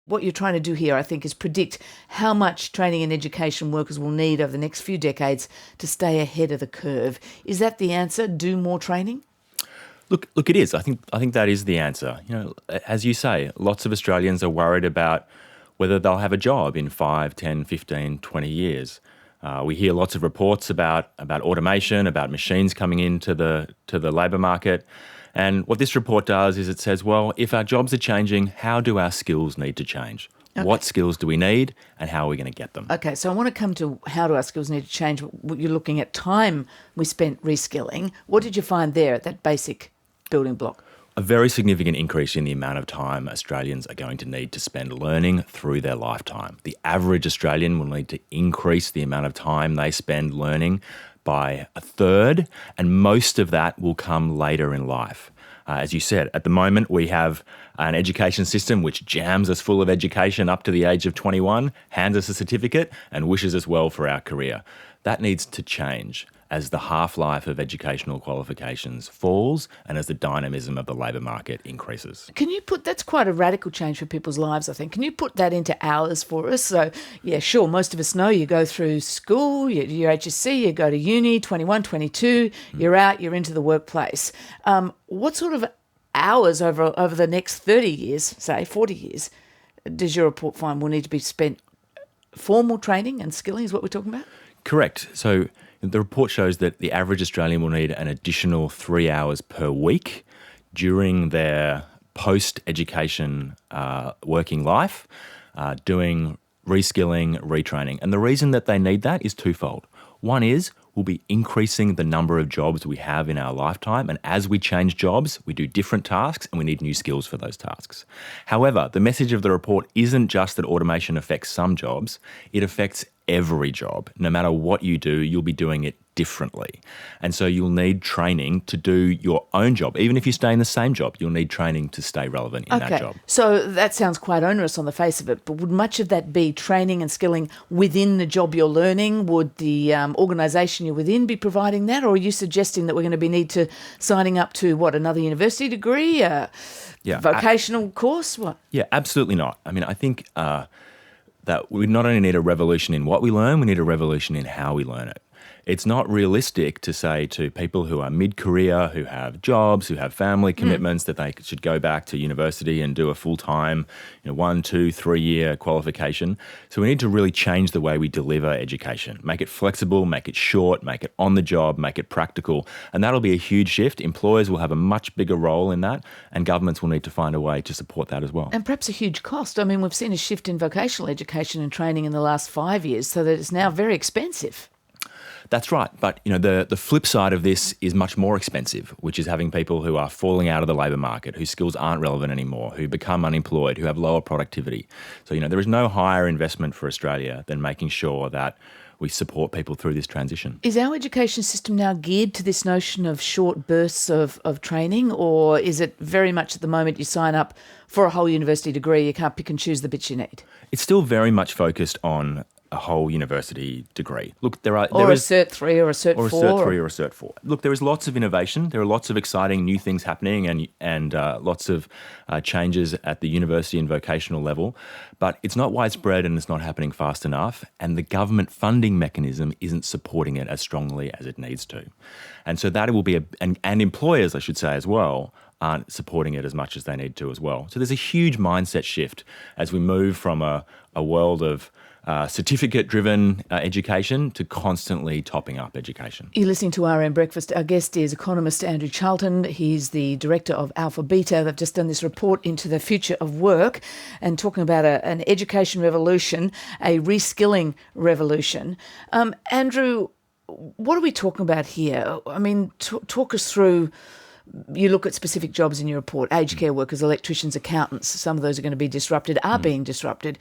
What you're trying to do here, I think, is predict how much training and education workers will need over the next few decades to stay ahead of the curve. Is that the answer? Do more training? Look, it is. I think that is the answer. As you say, lots of Australians are worried about whether they'll have a job in 5, 10, 15, 20 years. We hear lots of reports about automation, about machines coming into the labour market. And what this report does is it says, well, if our jobs are changing, how do our skills need to change? Okay. What skills do we need and how are we going to get them? Okay, so I want to come to how do our skills need to change. You're looking at time we spent reskilling. What did you find there at that basic building block? A very significant increase in the amount of time Australians are going to need to spend learning through their lifetime. The average Australian will need to increase the amount of time they spend learning by a third, and most of that will come later in life. As you said, at the moment we have an education system which jams us full of education up to the age of 21, hands us a certificate and wishes us well for our career. That needs to change as the half-life of educational qualifications falls and as the dynamism of the labour market increases. Can you that's quite a radical change for people's lives, I think. Can you put that into hours for us? So, yeah, sure, most of us know you go through school, your HSC, you go to uni, 21, 22, you're out, you're into the workplace. What sort of hours over the next 30 years, say 40 years, does your report find will need to be spent formal training and skilling is what we're talking about? Correct. So the report shows that the average Australian will need an additional 3 hours per week during their post-education working life, doing reskilling, retraining. And the reason that they need that is twofold. One is we'll be increasing the number of jobs we have in our lifetime, and as we change jobs, we do different tasks and we need new skills for those tasks. However, the message of the report isn't just that automation affects some jobs, it affects every job. No matter what you do, you'll be doing it differently. And so you'll need training to do your own job. Even if you stay in the same job, you'll need training to stay relevant in that job. So that sounds quite onerous on the face of it, but would much of that be training and skilling within the job you're learning? Would the organisation you're within be providing that? Or are you suggesting that we're going to need to signing up to, another university degree, vocational course? What? Yeah, absolutely not. I mean, I think that we not only need a revolution in what we learn, we need a revolution in how we learn it. It's not realistic to say to people who are mid-career, who have jobs, who have family commitments, that they should go back to university and do a full-time, 1, 2, 3 year qualification. So we need to really change the way we deliver education, make it flexible, make it short, make it on the job, make it practical. And that'll be a huge shift. Employers will have a much bigger role in that, and governments will need to find a way to support that as well. And perhaps a huge cost. I mean, we've seen a shift in vocational education and training in the last 5 years, so that it's now very expensive. That's right. But, the flip side of this is much more expensive, which is having people who are falling out of the labour market, whose skills aren't relevant anymore, who become unemployed, who have lower productivity. So, there is no higher investment for Australia than making sure that we support people through this transition. Is our education system now geared to this notion of short bursts of training, or is it very much at the moment you sign up for a whole university degree, you can't pick and choose the bits you need? It's still very much focused on a whole university degree. Look, a Cert 3 or a Cert 4. Or a Cert 3 or a Cert 4. Look, there is lots of innovation. There are lots of exciting new things happening and lots of changes at the university and vocational level. But it's not widespread and it's not happening fast enough. And the government funding mechanism isn't supporting it as strongly as it needs to. And so that will be and employers, I should say, as well, aren't supporting it as much as they need to as well. So there's a huge mindset shift as we move from a world of certificate-driven education to constantly topping up education. You're listening to RM Breakfast. Our guest is economist Andrew Charlton. He's the director of AlphaBeta. They've just done this report into the future of work and talking about an education revolution, a reskilling revolution. Andrew, what are we talking about here? I mean, talk us through. You look at specific jobs in your report, aged care workers, electricians, accountants. Some of those are going to be disrupted, are being disrupted.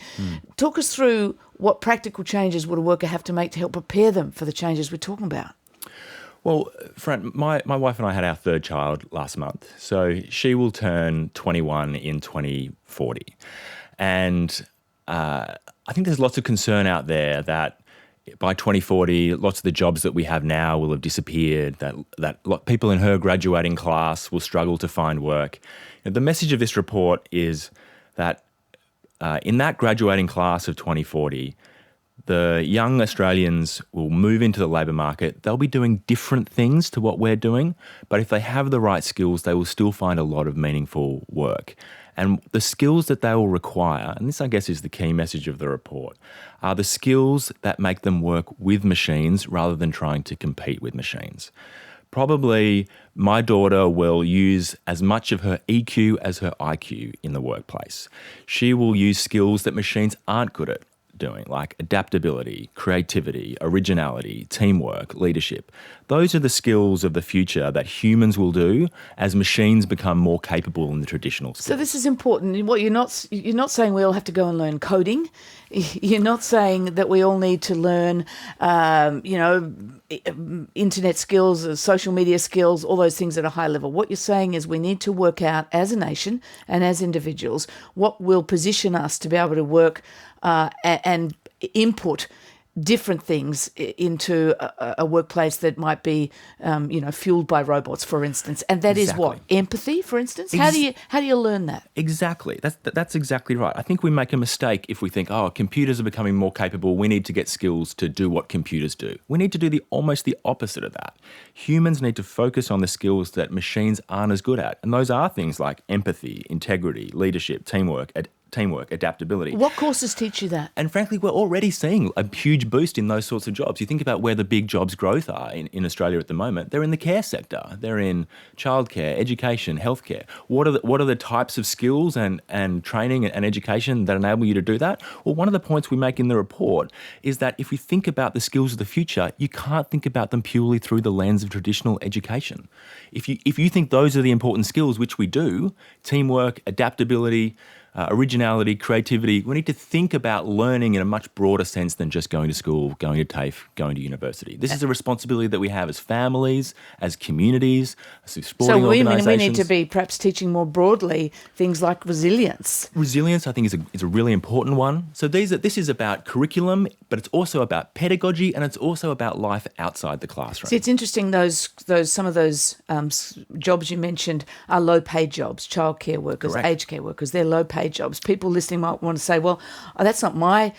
Talk us through what practical changes would a worker have to make to help prepare them for the changes we're talking about. Well, Fran, my wife and I had our third child last month. So she will turn 21 in 2040. And I think there's lots of concern out there that by 2040, lots of the jobs that we have now will have disappeared, that people in her graduating class will struggle to find work. And the message of this report is that in that graduating class of 2040, the young Australians will move into the labour market. They'll be doing different things to what we're doing, but if they have the right skills, they will still find a lot of meaningful work. And the skills that they will require, and this I guess is the key message of the report, are the skills that make them work with machines rather than trying to compete with machines. Probably my daughter will use as much of her EQ as her IQ in the workplace. She will use skills that machines aren't good at doing, like adaptability, creativity, originality, teamwork, leadership. Those are the skills of the future that humans will do as machines become more capable in the traditional skills. So this is important. What you're not saying we all have to go and learn coding. You're not saying that we all need to learn, internet skills, social media skills, all those things at a high level. What you're saying is we need to work out as a nation and as individuals what will position us to be able to work and input different things into a workplace that might be, fueled by robots, for instance. And that is what? Empathy, for instance? How do you learn that? Exactly. That's exactly right. I think we make a mistake if we think, computers are becoming more capable. We need to get skills to do what computers do. We need to do almost the opposite of that. Humans need to focus on the skills that machines aren't as good at. And those are things like empathy, integrity, leadership, teamwork, adaptability. What courses teach you that? And frankly, we're already seeing a huge boost in those sorts of jobs. You think about where the big jobs growth are in Australia at the moment. They're in the care sector. They're in childcare, education, healthcare. What are the types of skills and training and education that enable you to do that? Well, one of the points we make in the report is that if we think about the skills of the future, you can't think about them purely through the lens of traditional education. If you think those are the important skills, which we do, teamwork, adaptability, originality, creativity, we need to think about learning in a much broader sense than just going to school, going to TAFE, going to university. This is a responsibility that we have as families, as communities, as sporting organisations. So we need to be perhaps teaching more broadly things like resilience. Resilience, I think, is a really important one. So this is about curriculum, but it's also about pedagogy, and it's also about life outside the classroom. See, it's interesting. Some of those jobs you mentioned are low-paid jobs, childcare workers, Correct. aged care workers. They're low-paid jobs. People listening might want to say, well, that's not my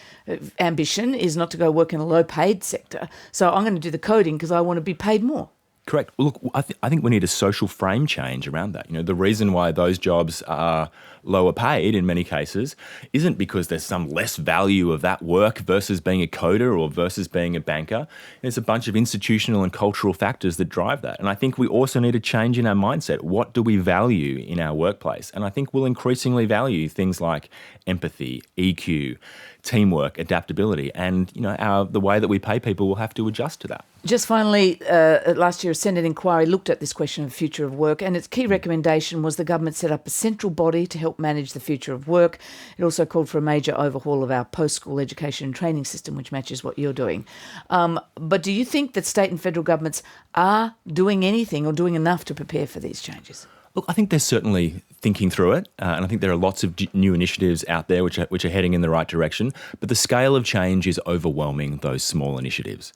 ambition, is not to go work in a low-paid sector. So I'm going to do the coding because I want to be paid more. Correct. Well, look, I think we need a social frame change around that. The reason why those jobs are lower paid in many cases isn't because there's some less value of that work versus being a coder or versus being a banker. There's a bunch of institutional and cultural factors that drive that. And I think we also need a change in our mindset. What do we value in our workplace? And I think we'll increasingly value things like empathy, EQ, teamwork, adaptability, and the way that we pay people will have to adjust to that. Just finally, last year a Senate inquiry looked at this question of future of work, and its key recommendation was the government set up a central body to help manage the future of work. It also called for a major overhaul of our post-school education and training system, which matches what you're doing. But do you think that state and federal governments are doing anything or doing enough to prepare for these changes? Look, I think they're certainly thinking through it, and I think there are lots of new initiatives out there which are heading in the right direction, but the scale of change is overwhelming those small initiatives.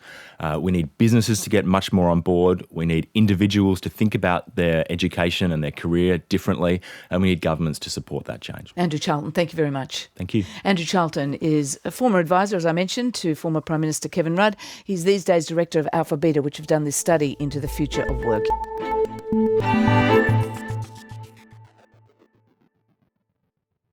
We need businesses to get much more on board, we need individuals to think about their education and their career differently, and we need governments to support that change. Andrew Charlton, thank you very much. Thank you. Andrew Charlton is a former advisor, as I mentioned, to former Prime Minister Kevin Rudd. He's these days director of AlphaBeta, which have done this study into the future of work.